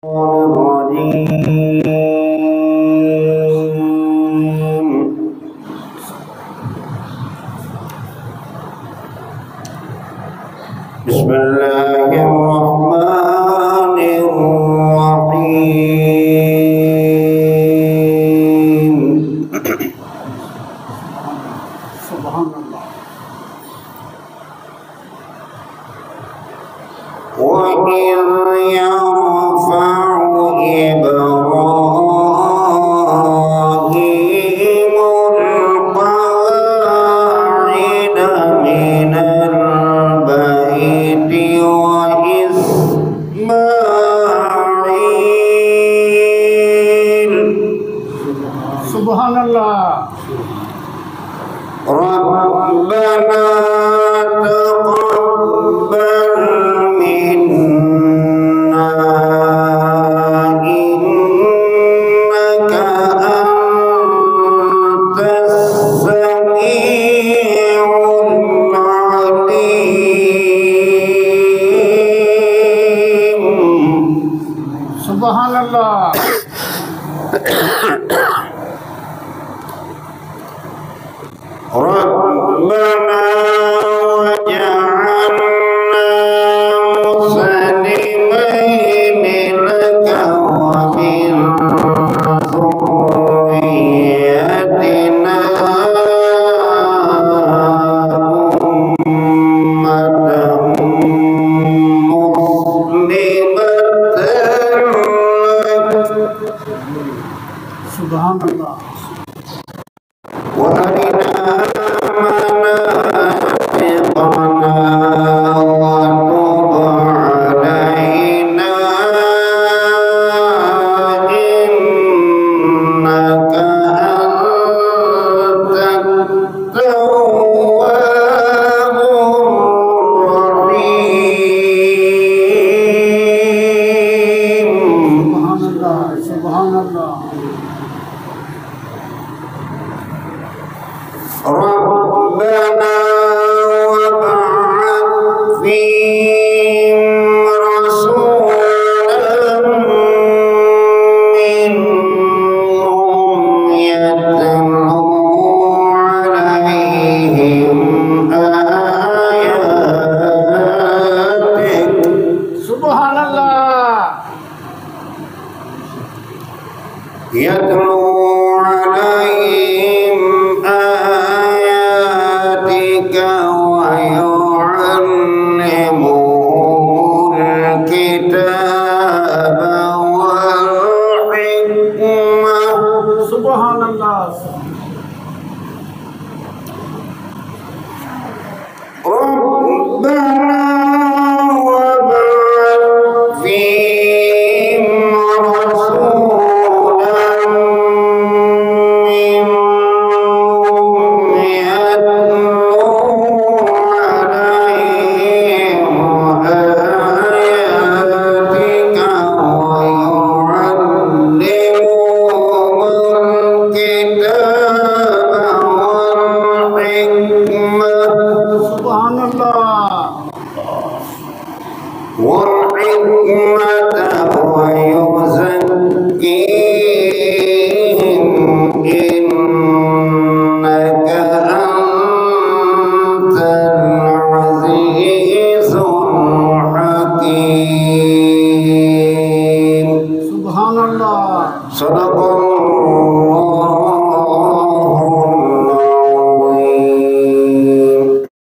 بسم الله الرحمن الرحيم. سبحان الله. وإذ يرفع إبراهيم القواعد من البيت وإسماعيل. سبحان الله. ربنا تقبل منا إنك أنت السميع العليم. سبحان الله. ربنا وجعلنا مسلمين لك ومن ذريتنا أمة مسلمة لك. سبحان الله. وأرنا مناسكنا وتب علينا إنك أنت التواب الرحيم. سبحان الله. سبحان الله. ربنا وابعث فيهم رسولا منهم يتلو عليهم آياتك. سبحان الله. يتلو عليهم آياتك ويعلمهم الكتاب والحكمة. سبحان الله. ربنا وابعث فيهم رسولا منهم يتلو عليهم آياتك ويعلمهم الكتاب والحكمة. سبحان الله. والحكمة ويزكيهم إنك أنت العزيز الحكيم. سبحان الله. صدق الله.